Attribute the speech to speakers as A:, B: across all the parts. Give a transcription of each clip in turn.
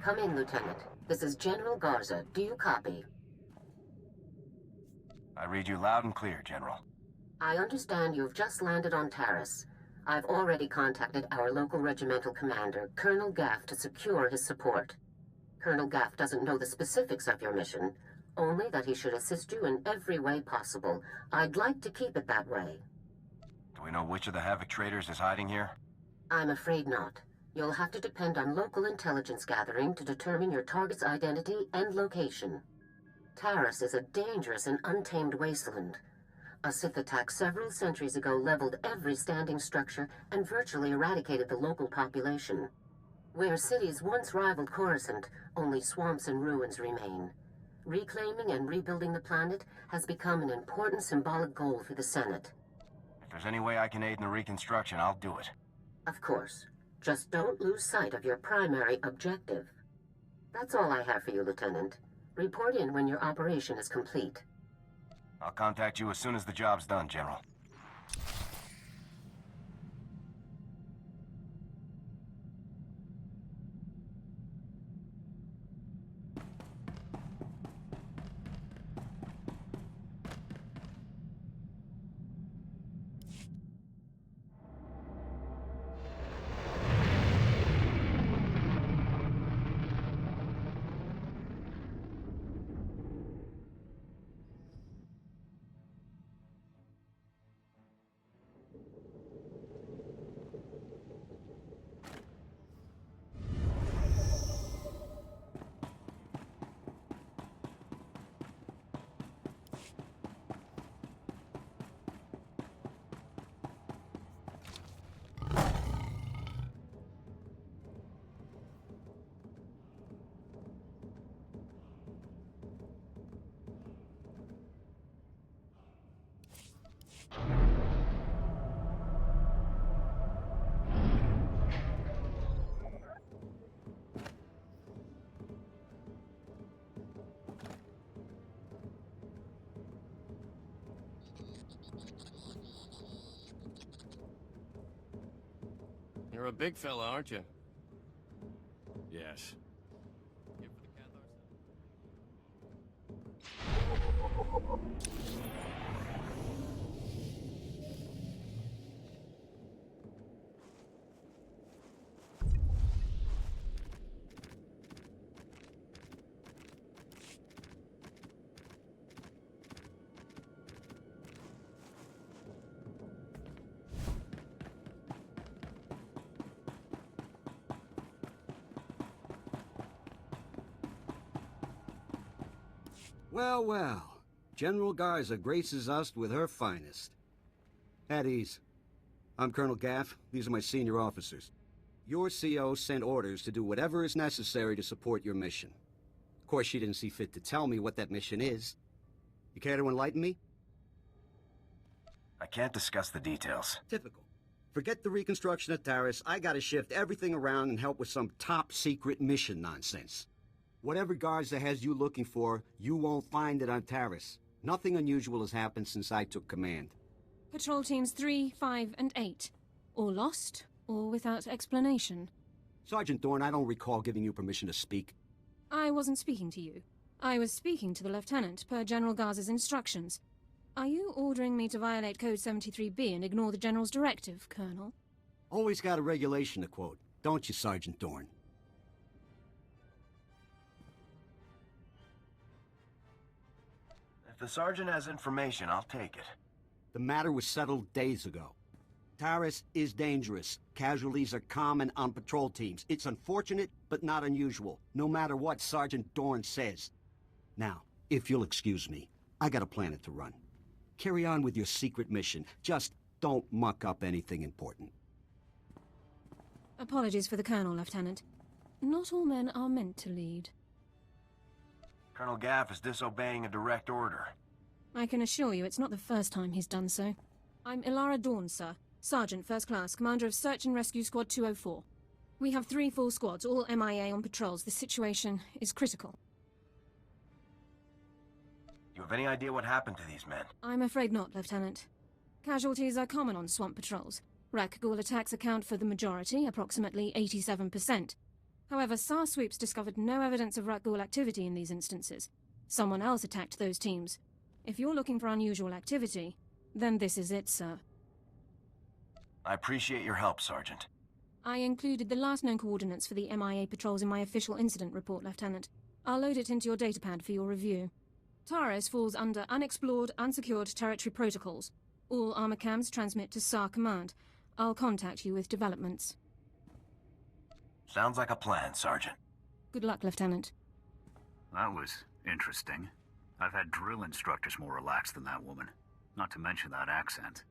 A: Come in, Lieutenant. This is General Garza. Do you copy?
B: I read you loud and clear, General.
A: I understand you've just landed on Taris. I've already contacted our local regimental commander, Colonel Gaff, to secure his support. Colonel Gaff doesn't know the specifics of your mission, only that he should assist you in every way possible. I'd like to keep it that way.
B: Do we know which of the Havoc traders is hiding here?
A: I'm afraid not. You'll have to depend on local intelligence gathering to determine your target's identity and location. Taris is a dangerous and untamed wasteland. A Sith attack several centuries ago leveled every standing structure and virtually eradicated the local population. Where cities once rivaled Coruscant, only swamps and ruins remain. Reclaiming and rebuilding the planet has become an important symbolic goal for the Senate.
B: If there's any way I can aid in the reconstruction, I'll do it.
A: Of course. Just don't lose sight of your primary objective. That's all I have for you, Lieutenant. Report in when your operation is complete.
B: I'll contact you as soon as the job's done, General.
C: You're a big fella, aren't you? Yes. Here for the
D: Well, well. General Garza graces us with her finest. At ease. I'm Colonel Gaff. These are my senior officers. Your CO sent orders to do whatever is necessary to support your mission. Of course, she didn't see fit to tell me what that mission is. You care to enlighten me?
B: I can't discuss the details.
D: Typical. Forget the reconstruction of Taris. I gotta shift everything around and help with some top-secret mission nonsense. Whatever Garza has you looking for, you won't find it on Taris. Nothing unusual has happened since I took command.
E: Patrol teams 3, 5, and 8. All lost, or without explanation.
D: Sergeant Dorn, I don't recall giving you permission to speak.
E: I wasn't speaking to you. I was speaking to the Lieutenant, per General Garza's instructions. Are you ordering me to violate Code 73B and ignore the General's directive, Colonel?
D: Always got a regulation to quote, don't you, Sergeant Dorn?
B: If the Sergeant has information, I'll take it.
D: The matter was settled days ago. Taris is dangerous. Casualties are common on patrol teams. It's unfortunate, but not unusual, no matter what Sergeant Dorn says. Now, if you'll excuse me, I got a planet to run. Carry on with your secret mission. Just don't muck up anything important.
E: Apologies for the Colonel, Lieutenant. Not all men are meant to lead.
B: Colonel Gaff is disobeying a direct order.
E: I can assure you it's not the first time he's done so. I'm Ilara Dawn, sir. Sergeant, First Class, Commander of Search and Rescue Squad 204. We have 3 full squads, all MIA on patrols. The situation is critical.
B: You have any idea what happened to these men?
E: I'm afraid not, Lieutenant. Casualties are common on swamp patrols. Rakghoul attacks account for the majority, approximately 87%. However, SAR sweeps discovered no evidence of Rakghoul activity in these instances. Someone else attacked those teams. If you're looking for unusual activity, then this is it, sir.
B: I appreciate your help, Sergeant.
E: I included the last known coordinates for the MIA patrols in my official incident report, Lieutenant. I'll load it into your datapad for your review. Taris falls under Unexplored, Unsecured Territory Protocols. All armor cams transmit to SAR Command. I'll contact you with developments.
B: Sounds like a plan, Sergeant.
E: Good luck, Lieutenant.
F: That was interesting. I've had drill instructors more relaxed than that woman. Not to mention that accent.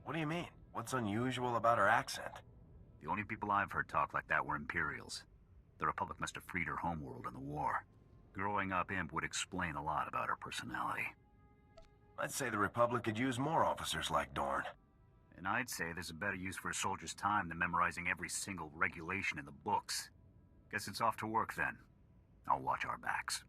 B: What do you mean? What's unusual about her accent?
F: The only people I've heard talk like that were Imperials. The Republic must have freed her homeworld in the war. Growing up, Imp would explain a lot about her personality.
B: I'd say the Republic could use more officers like Dorn.
F: And I'd say there's a better use for a soldier's time than memorizing every single regulation in the books. Guess it's off to work then. I'll watch our backs.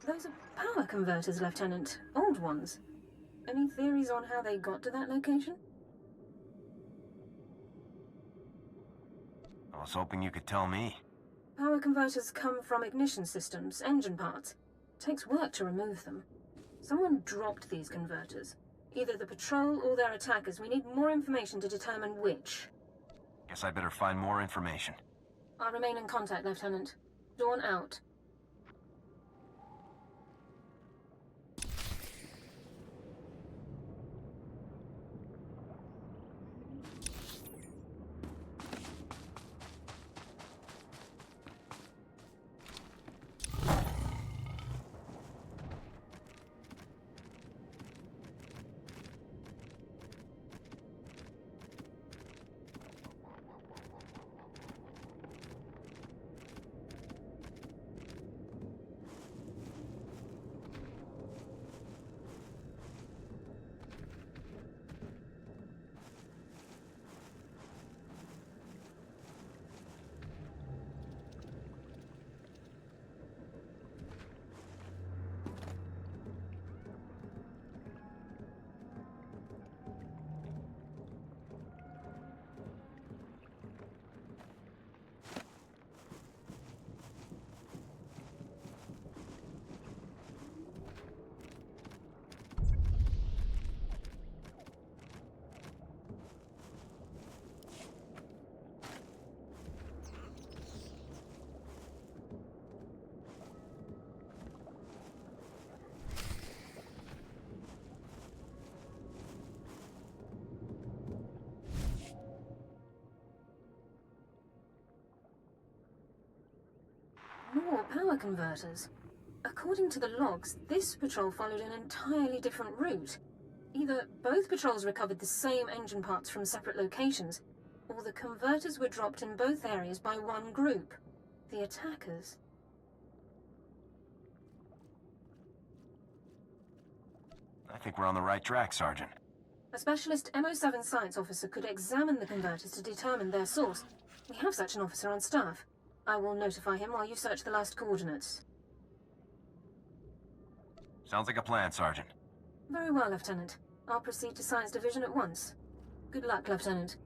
E: Those are power converters, Lieutenant. Old ones. Any theories on how they got to that location?
B: I was hoping you could tell me.
E: Power converters come from ignition systems, engine parts. Takes work to remove them. Someone dropped these converters. Either the patrol or their attackers. We need more information to determine which.
B: Guess I better find more information.
E: I'll remain in contact, Lieutenant. Dawn out. More power converters. A According to the logs, this patrol followed an entirely different route. Either both patrols recovered the same engine parts from separate locations, or the converters were dropped in both areas by one group. The attackers.
B: I think we're on the right track, Sergeant.
E: A specialist MO7 science officer could examine the converters to determine their source. We have such an officer on staff. I will notify him while you search the last coordinates.
B: Sounds like a plan, Sergeant.
E: Very well, Lieutenant. I'll proceed to Science Division at once. Good luck, Lieutenant.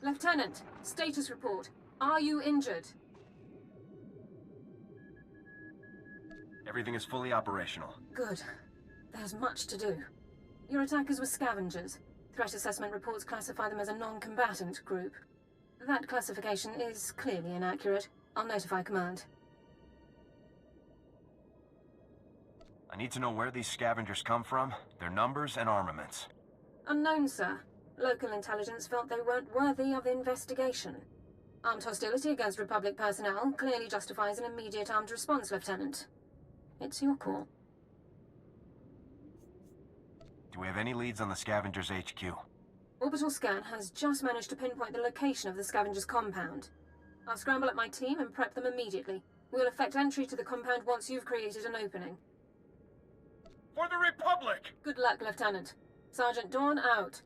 E: Lieutenant, status report. Are you injured?
B: Everything is fully operational.
E: Good. There's much to do. Your attackers were scavengers. Threat assessment reports classify them as a non-combatant group. That classification is clearly inaccurate. I'll notify command.
B: I need to know where these scavengers come from, their numbers and armaments.
E: Unknown, sir. Local intelligence felt they weren't worthy of investigation. Armed hostility against Republic personnel clearly justifies an immediate armed response, Lieutenant. It's your call.
B: Do we have any leads on the scavengers' HQ?
E: Orbital scan has just managed to pinpoint the location of the scavengers' compound. I'll scramble up my team and prep them immediately. We'll effect entry to the compound once you've created an opening.
B: For the Republic!
E: Good luck, Lieutenant. Sergeant Dawn out.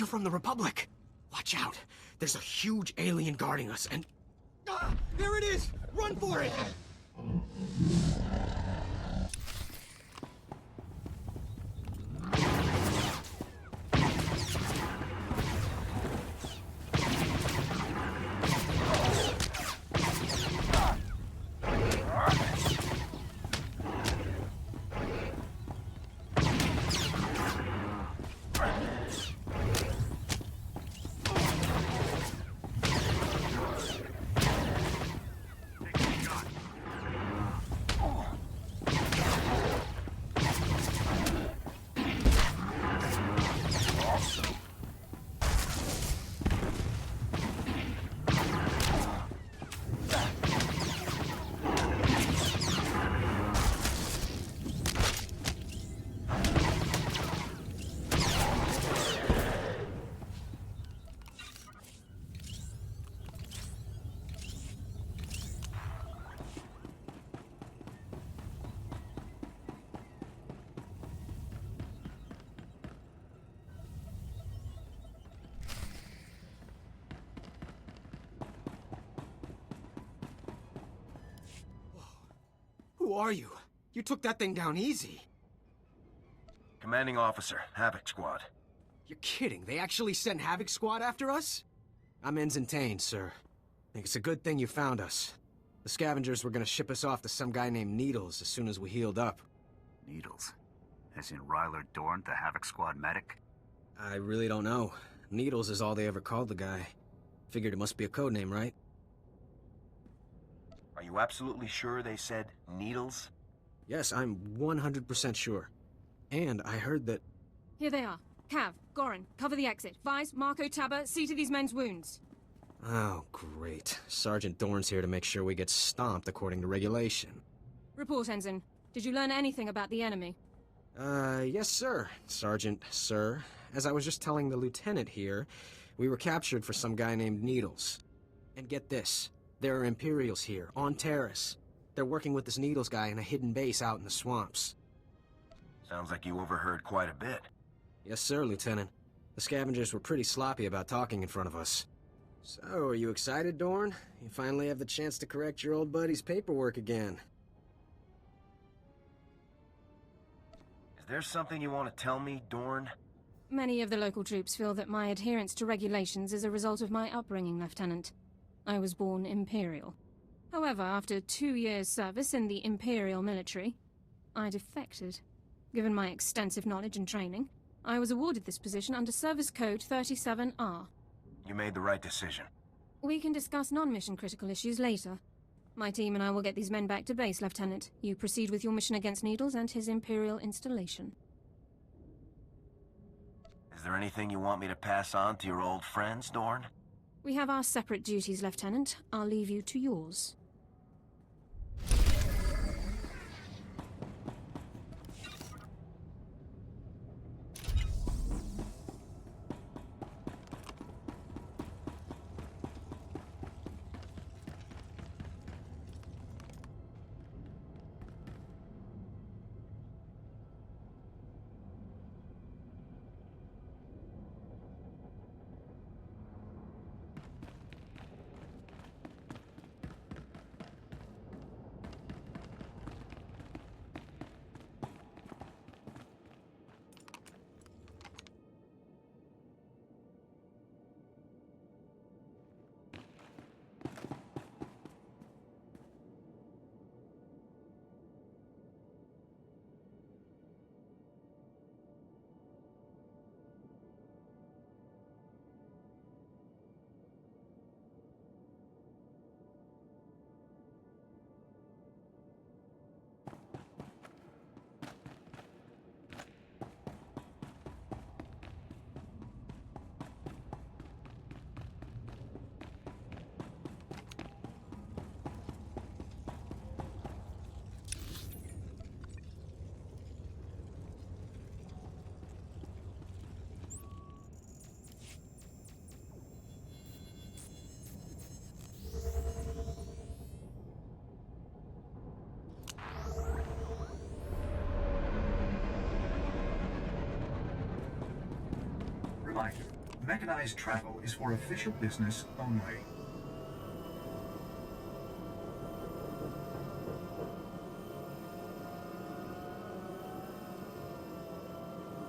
G: from the Republic! Watch out! There's a huge alien guarding us, and... Ah! There it is! Run for it! Who are you? You took that thing down easy.
B: Commanding Officer, Havoc Squad.
G: You're kidding. They actually sent Havoc Squad after us? I'm Ensign Tane, sir. Think it's a good thing you found us. The scavengers were gonna ship us off to some guy named Needles as soon as we healed up.
F: Needles? As in Ryler Dorn, the Havoc Squad medic?
G: I really don't know. Needles is all they ever called the guy. Figured it must be a code name, right?
B: Are you absolutely sure they said Needles?
G: Yes, I'm 100% sure. And I heard that...
E: Here they are. Cav, Goran, cover the exit. Vise, Marco, Tabba, see to these men's wounds.
G: Oh, great. Sergeant Dorn's here to make sure we get stomped according to regulation.
E: Report, Ensign. Did you learn anything about the enemy?
G: Yes, sir. Sergeant, sir. As I was just telling the lieutenant here, we were captured for some guy named Needles. And get this. There are Imperials here, on Taris. They're working with this Needles guy in a hidden base out in the swamps.
B: Sounds like you overheard quite a bit.
G: Yes, sir, Lieutenant. The scavengers were pretty sloppy about talking in front of us. So, are you excited, Dorn? You finally have the chance to correct your old buddy's paperwork again.
B: Is there something you want to tell me, Dorn?
E: Many of the local troops feel that my adherence to regulations is a result of my upbringing, Lieutenant. I was born Imperial. However, after 2 years' service in the Imperial military, I defected. Given my extensive knowledge and training, I was awarded this position under Service Code 37R.
B: You made the right decision.
E: We can discuss non-mission critical issues later. My team and I will get these men back to base, Lieutenant. You proceed with your mission against Needles and his Imperial installation.
B: Is there anything you want me to pass on to your old friends, Dorn?
E: We have our separate duties, Lieutenant. I'll leave you to yours.
H: Mechanized travel is for official business only.